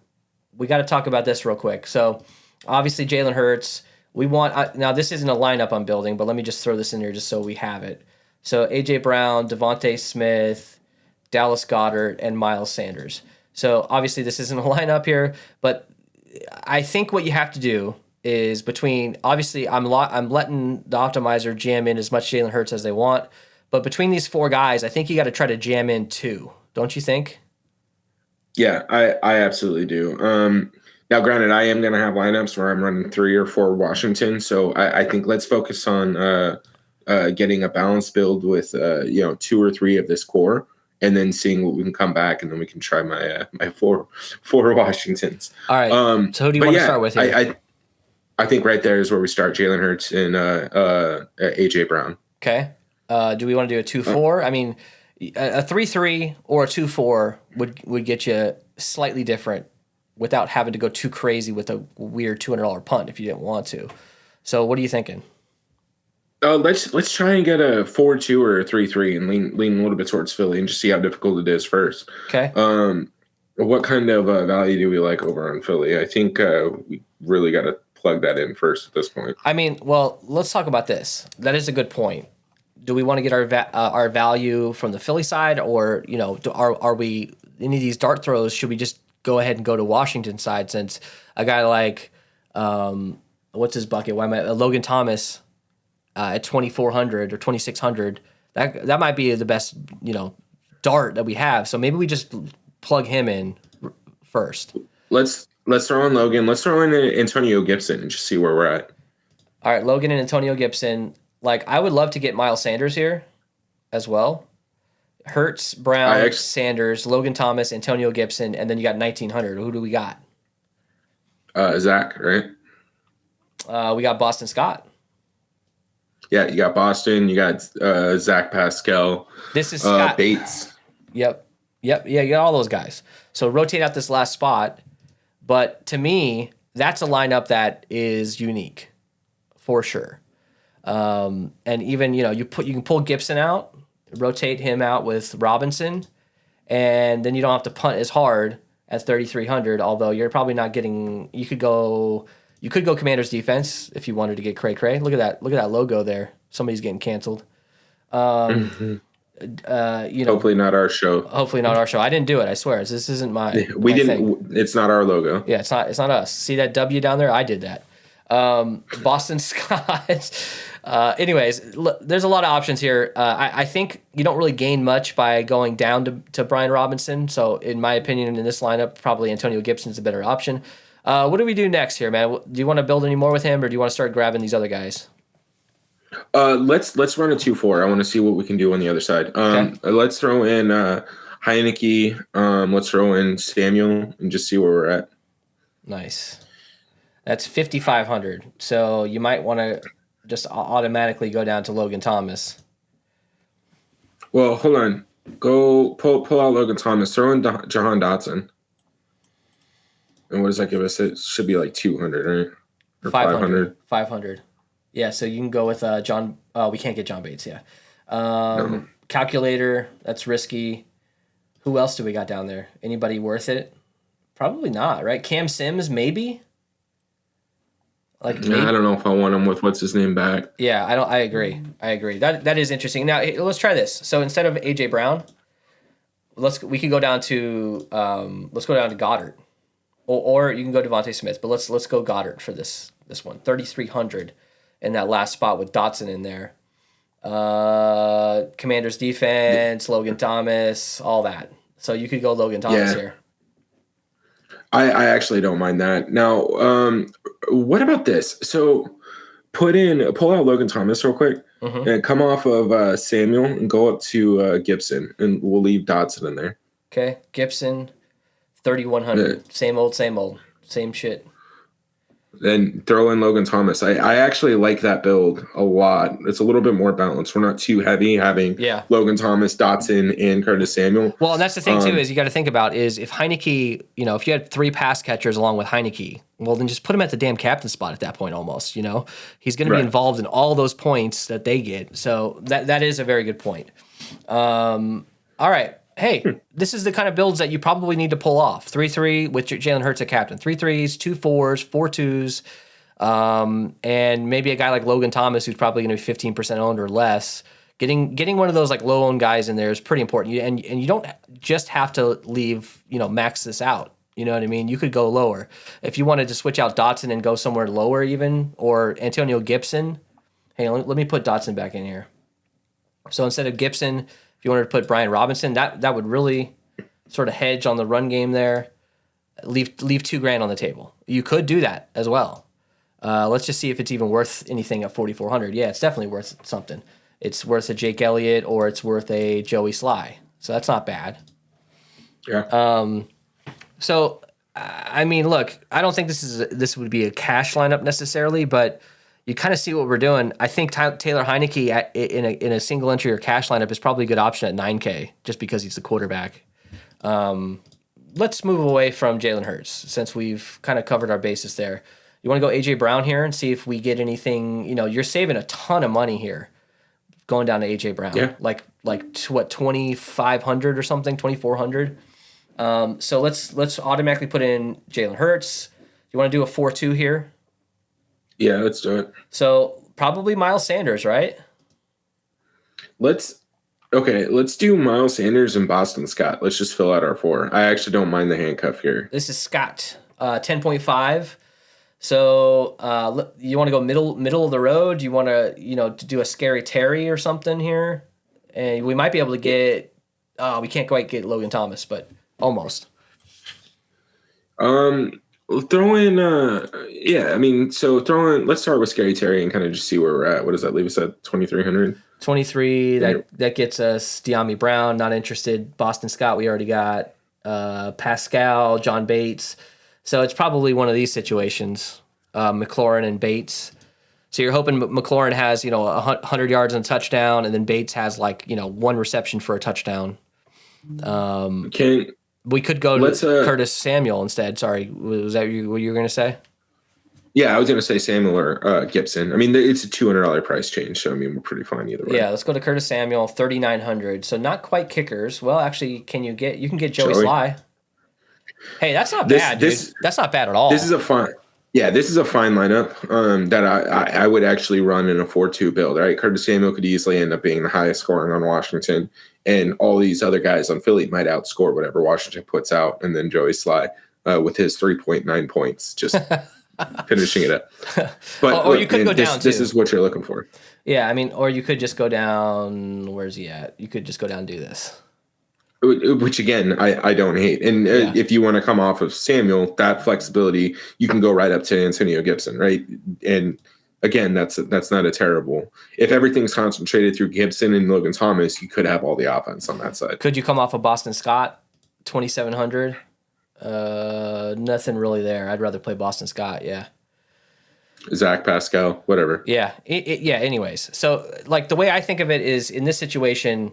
we got to talk about this real quick. So obviously Jalen Hurts. We want now. This isn't a lineup I'm building, but let me just throw this in here just so we have it. So AJ Brown, Devontae Smith, Dallas Goedert, and Miles Sanders. So obviously this isn't a lineup here, but I think what you have to do is obviously I'm letting the optimizer jam in as much Jalen Hurts as they want, but between these 4 guys, I think you got to try to jam in 2. Don't you think? Yeah, I absolutely do. Now, granted, I am going to have lineups where I'm running 3 or 4 Washington. So I think let's focus on getting a balanced build with 2 or 3 of this core, and then seeing what we can come back, and then we can try my my 4 Washingtons. All right. So who do you want to start with here? I think right there is where we start. Jalen Hurts and AJ Brown. Okay. Do we want to do a 2-4? I mean, a 3-3 or a 2-4 would get you slightly different, without having to go too crazy with a weird $200 punt if you didn't want to. So what are you thinking? Let's try and get a 4-2 or a 3-3 and lean a little bit towards Philly and just see how difficult it is first. Okay. What kind of value do we like over on Philly? I think we really got to plug that in first at this point. I mean, well, let's talk about this. That is a good point. Do we want to get our value from the Philly side, or are we any of these dart throws? Should we just go ahead and go to Washington side, since a guy like what's his bucket? Logan Thomas at 2,400 or 2,600? That might be the best dart that we have. So maybe we just plug him in first. Let's throw in Logan. Let's throw in Antonio Gibson and just see where we're at. All right, Logan and Antonio Gibson. Like, I would love to get Miles Sanders here as well. Hurts, Brown, Sanders, Logan Thomas, Antonio Gibson, and then you got 1,900. Who do we got? Zach, right? We got Boston Scott. Yeah, you got Boston. You got Zach Pascal. This is Scott. Bates. Yep. Yeah, you got all those guys. So rotate out this last spot. But to me, that's a lineup that is unique for sure. And even, you can pull Gibson out, rotate him out with Robinson, and then you don't have to punt as hard at 3,300, although you're probably not getting, you could go Commander's defense if you wanted to get cray. Look at that logo there. Somebody's getting canceled. Hopefully not our show. Hopefully not our show. I didn't do it. I swear. This isn't my thing. It's not our logo. Yeah, it's not us. See that W down there? I did that. Boston Scott. Anyways, look, there's a lot of options here. I think you don't really gain much by going down to Brian Robinson. So in my opinion, in this lineup, probably Antonio Gibson's a better option. What do we do next here, man? Do you want to build any more with him, or do you want to start grabbing these other guys? Let's run a 2-4. I want to see what we can do on the other side. Okay. Let's throw in Heineke. Let's throw in Samuel and just see where we're at. Nice. That's 5,500. So you might want to just automatically go down to Logan Thomas. Well, hold on. Go pull out Logan Thomas. Throw in Jahan Dotson. And what does that give us? It should be like 200, right? Or 500. 500. Yeah, so you can go with John. We can't get John Bates, yeah. No. Calculator, that's risky. Who else do we got down there? Anybody worth it? Probably not, right? Cam Sims, maybe? Maybe. I don't know if I want him with what's his name back. Yeah, I agree. That is interesting. Now let's try this. So instead of AJ Brown, we can go down to Goddard, or you can go Devontae Smith. But let's go Goddard for this one. 3,300 in that last spot with Dotson in there. Commanders defense, Logan Thomas, all that. So you could go Logan Thomas here. I actually don't mind that. Now, what about this? So pull out Logan Thomas real quick and come off of Samuel and go up to Gibson, and we'll leave Dotson in there. Okay, Gibson, 3,100. Same old, same shit. Then throw in Logan Thomas. I actually like that build a lot. It's a little bit more balanced. We're not too heavy having Logan Thomas, Dotson, and Curtis Samuel. Well, and that's the thing, too, is you got to think about is if Heineke, if you had 3 pass catchers along with Heineke, well, then just put him at the damn captain spot at that point almost, He's going to be involved in all those points that they get. So that is a very good point. All right. Hey, this is the kind of builds that you probably need to pull off. 3-3 with Jalen Hurts at captain. 3 3s, 2 4s, 4 2s, and maybe a guy like Logan Thomas who's probably going to be 15% owned or less. Getting one of those like low owned guys in there is pretty important. And you don't just have to leave, max this out. You know what I mean? You could go lower. If you wanted to switch out Dotson and go somewhere lower even, or Antonio Gibson. Hey, let me put Dotson back in here. So instead of Gibson, if you wanted to put Brian Robinson, that would really sort of hedge on the run game there. Leave $2,000 on the table. You could do that as well. Let's just see if it's even worth anything at 4,400. Yeah, it's definitely worth something. It's worth a Jake Elliott or it's worth a Joey Sly. So that's not bad. Yeah. So I mean, look, I don't think this would be a cash lineup necessarily, but you kind of see what we're doing. I think Taylor Heineke in a single entry or cash lineup is probably a good option at $9K just because he's the quarterback. Let's move away from Jalen Hurts since we've kind of covered our bases there. You want to go AJ Brown here and see if we get anything? You're saving a ton of money here going down to AJ Brown. Yeah. Like what 2,500 or something, 2,400. So let's automatically put in Jalen Hurts. You want to do a 4-2 here? Yeah, let's do it. So probably Miles Sanders, right? Let's do Miles Sanders and Boston Scott. Let's just fill out our 4. I actually don't mind the handcuff here. This is Scott, 10.5. So you want to go middle of the road? You want to to do a Scary Terry or something here? And we might be able to get. We can't quite get Logan Thomas, but almost. Throw in, let's start with Scary Terry and kind of just see where we're at. What does that leave us at? 2,300? 23, that gets us De'Ami Brown, not interested. Boston Scott, we already got. Pascal, John Bates. So it's probably one of these situations, McLaurin and Bates. So you're hoping McLaurin has, 100 yards and a touchdown, and then Bates has 1 reception for a touchdown. We could go to Curtis Samuel instead. Sorry, was that what you were going to say? Yeah, I was going to say Samuel or Gibson. I mean, it's a $200 price change, so I mean, we're pretty fine either way. Yeah, let's go to Curtis Samuel, 3,900. So not quite kickers. Well, actually, you can get Joey Sly. Hey, that's not bad, dude. That's not bad at all. This is a fine lineup that I would actually run in a 4-2 build. Right, Curtis Samuel could easily end up being the highest scoring on Washington, and all these other guys on Philly might outscore whatever Washington puts out, and then Joey Sly with his 3.9 points just finishing it up. But or you could go down. This is what you're looking for. Yeah, I mean, or you could just go down. Where's he at? You could just go down and do this. Which again, I don't hate. And if you want to come off of Samuel, that flexibility, you can go right up to Antonio Gibson, right? And again, that's not a terrible. If everything's concentrated through Gibson and Logan Thomas, you could have all the offense on that side. Could you come off of Boston Scott, 2,700? Nothing really there. I'd rather play Boston Scott. Yeah. Zach Pascal, whatever. Yeah. Yeah. Anyways, so like the way I think of it is in this situation,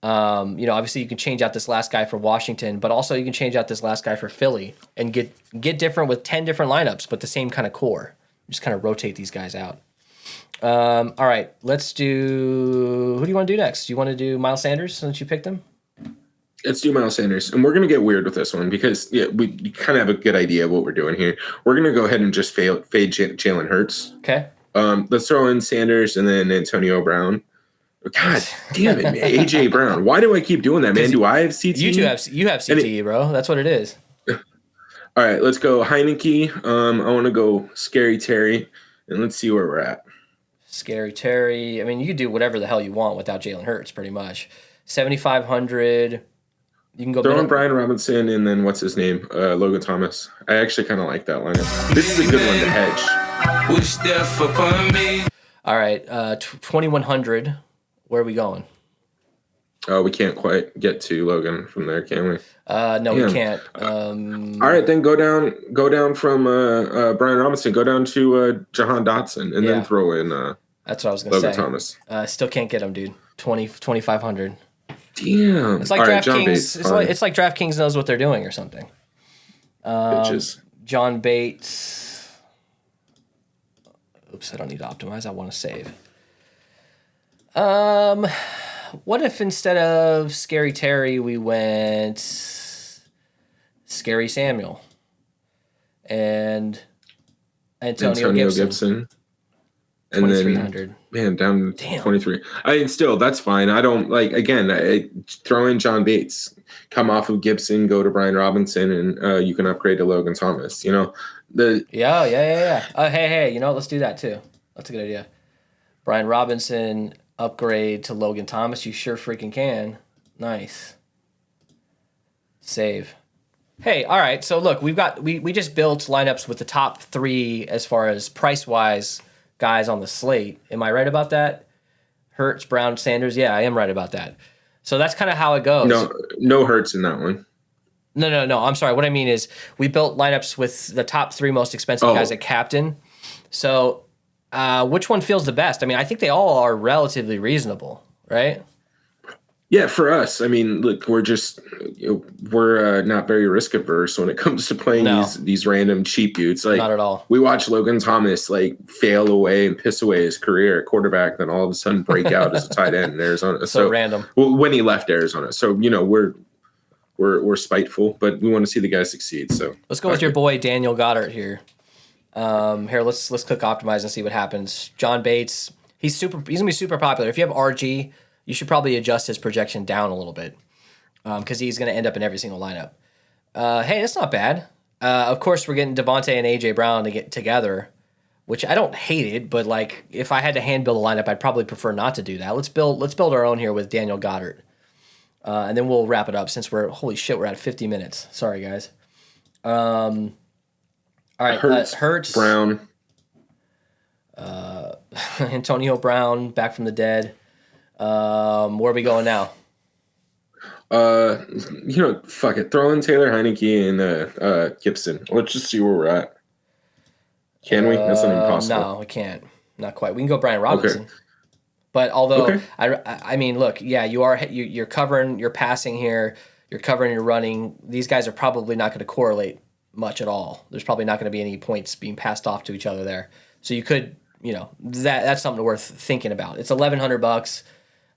obviously you can change out this last guy for Washington, but also you can change out this last guy for Philly and get different with 10 different lineups, but the same kind of core. Just kind of rotate these guys out. All right, let's do. Who do you want to do next? Do you want to do Miles Sanders since you picked him? Let's do Miles Sanders, and we're gonna get weird with this one because we kind of have a good idea of what we're doing here. We're gonna go ahead and just fade Jalen Hurts. Okay. Let's throw in Sanders and then Antonio Brown. God damn it, man. AJ Brown. Why do I keep doing that, man? Do I have CTE? You have CTE, bro. That's what it is. All right, let's go Heineke. I want to go Scary Terry, and let's see where we're at. Scary Terry. I mean, you could do whatever the hell you want without Jalen Hurts, pretty much. 7,500. You can go throw in Brian Robinson and then what's his name? Logan Thomas. I actually kind of like that lineup. This is a good one to hedge. All right, 2,100. Where are we going? Oh, we can't quite get to Logan from there, can we? No, we can't. All right, then go down from Brian Robinson, go down to Jahan Dotson, and then throw in that's what I was going to say. Logan Thomas. Still can't get him, dude. 2,500. Damn. It's like DraftKings. It's like DraftKings knows what they're doing or something. Bitches. John Bates. Oops, I don't need to optimize. I want to save. What if instead of Scary Terry, we went Scary Samuel and Antonio Gibson. And 2,300. Man, down to 23. I mean, still, that's fine. I don't like, again, throw in John Bates, come off of Gibson, go to Brian Robinson, and you can upgrade to Logan Thomas. Yeah. Hey, let's do that too. That's a good idea. Brian Robinson, upgrade to Logan Thomas. You sure freaking can. Nice. Save. Hey, all right. So look, we just built lineups with the top 3 as far as price-wise guys on the slate. Am I right about that? Hurts, Brown, Sanders. Yeah, I am right about that. So that's kind of how it goes. No Hurts in that one. No. I'm sorry. What I mean is we built lineups with the top 3 most expensive guys at captain. So which one feels the best? I mean, I think they all are relatively reasonable, right? Yeah, for us, I mean, look, we're not very risk averse when it comes to playing these random cheap dudes. Like, not at all. We watch Logan Thomas fail away and piss away his career at quarterback, then all of a sudden break out as a tight end in Arizona. So random. When he left Arizona, so we're spiteful, but we want to see the guy succeed. So let's go with your boy Daniel Goddard here. Here, let's click optimize and see what happens. John Bates, he's gonna be super popular. If you have RG, you should probably adjust his projection down a little bit because he's going to end up in every single lineup. Hey, that's not bad. Of course, we're getting Devontae and AJ Brown to get together, which I don't hate it, but like if I had to hand build a lineup, I'd probably prefer not to do that. Let's build our own here with Daniel Goddard, and then we'll wrap it up since we're at 50 minutes. Sorry, guys. All right, Hurts, Brown, Antonio Brown, back from the dead. Where are we going now? Fuck it. Throw in Taylor Heineke and Gibson. Let's just see where we're at. Can we? That's not impossible. No, we can't. Not quite. We can go Brian Robinson. Okay. But although I mean, look, yeah, you're covering, you're passing here, you're covering, you're running. These guys are probably not going to correlate much at all. There's probably not going to be any points being passed off to each other there. So you could, that's something worth thinking about. It's $1,100.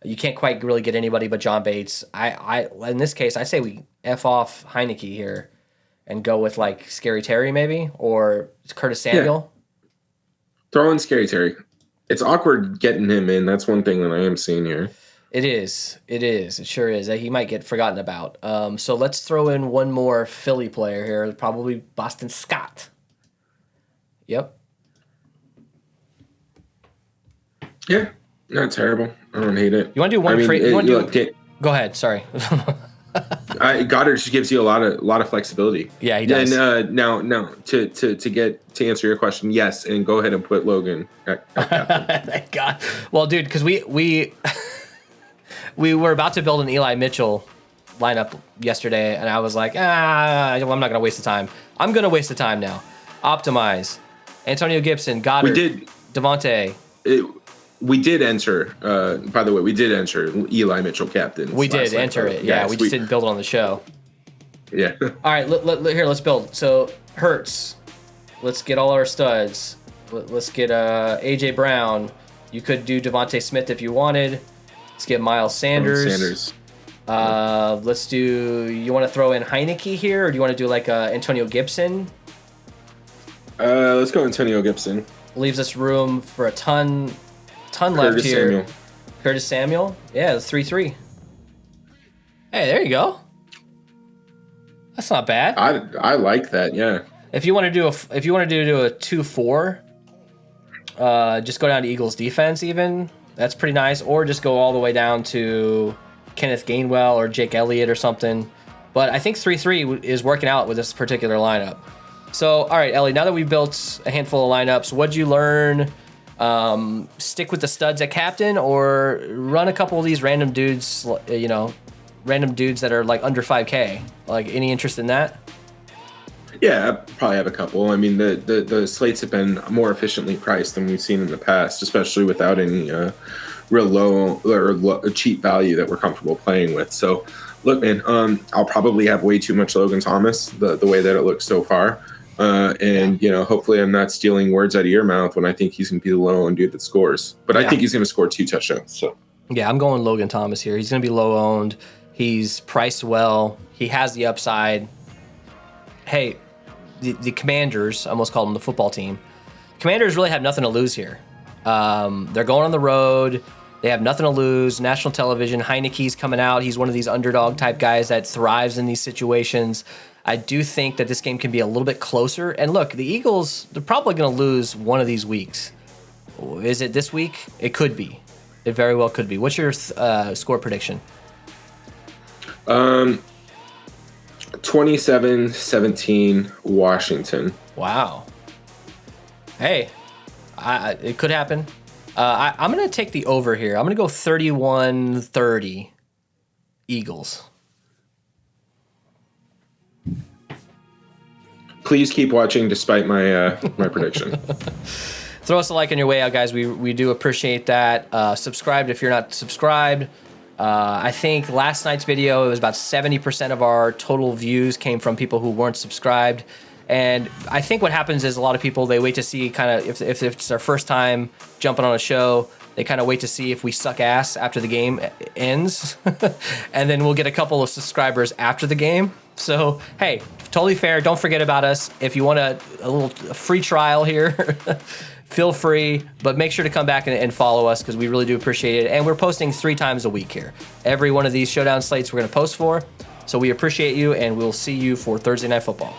You can't quite really get anybody but John Bates. I in this case, I say we F off Heineke here and go with like Scary Terry maybe or Curtis Samuel. Yeah. Throw in Scary Terry. It's awkward getting him in. That's one thing that I am seeing here. It is. It sure is. He might get forgotten about. So let's throw in one more Philly player here, probably Boston Scott. Yep. Yeah. Not terrible. I don't hate it. You want to do one? Go ahead. Sorry. Goddard just gives you a lot of flexibility. Yeah, he does. And now to answer your question, yes, and go ahead and put Logan at captain. Thank God. Well, dude, because we were about to build an Eli Mitchell lineup yesterday, and I was like, I'm not gonna waste the time. I'm gonna waste the time now. Optimize. Antonio Gibson, Goddard, Devontae. We did enter. By the way, we did enter Eli Mitchell captain. We did enter it. Yeah, we just didn't build it on the show. Yeah. All right, here, let's build. So Hurts, let's get all our studs. Let's get AJ Brown. You could do Devontae Smith if you wanted. Let's get Miles Sanders. Let's do. You want to throw in Heineke here, or do you want to do like Antonio Gibson? Let's go Antonio Gibson. Leaves us room for a ton left here. Samuel. Curtis Samuel. Yeah, it's 3-3. Hey, there you go. That's not bad. I like that. Yeah. If you want to do a 2-4, just go down to Eagles defense even. That's pretty nice. Or just go all the way down to Kenneth Gainwell or Jake Elliott or something. But I think 3-3 is working out with this particular lineup. So, all right, Ellie, now that we've built a handful of lineups, what'd you learn? Stick with the studs at captain, or run a couple of these random dudes, random dudes that are like under 5K. Like, any interest in that? Yeah, I probably have a couple. I mean, the slates have been more efficiently priced than we've seen in the past, especially without any real low or cheap value that we're comfortable playing with. So, look, man, I'll probably have way too much Logan Thomas the way that it looks so far. Hopefully I'm not stealing words out of your mouth when I think he's going to be the low-owned dude that scores. But I think he's going to score 2 touchdowns. So yeah, I'm going Logan Thomas here. He's going to be low-owned. He's priced well. He has the upside. Hey, the Commanders, I almost called them the football team. Commanders really have nothing to lose here. They're going on the road. They have nothing to lose. National television. Heineke's coming out. He's one of these underdog-type guys that thrives in these situations. I do think that this game can be a little bit closer. And look, the Eagles, they're probably going to lose one of these weeks. Is it this week? It could be. It very well could be. What's your score prediction? 27-17 Washington. Wow. Hey, it could happen. I'm going to take the over here. I'm going to go 31-30 Eagles. Please keep watching despite my my prediction. Throw us a like on your way out, guys. We do appreciate that. Subscribe if you're not subscribed. I think last night's video, it was about 70% of our total views came from people who weren't subscribed. And I think what happens is a lot of people, they wait to see kind of if it's their first time jumping on a show, they kind of wait to see if we suck ass after the game ends. And then we'll get a couple of subscribers after the game. So, hey, totally fair. Don't forget about us. If you want a free trial here, feel free. But make sure to come back and follow us because we really do appreciate it. And we're posting 3 times a week here. Every one of these Showdown slates we're going to post for. So we appreciate you, and we'll see you for Thursday Night Football.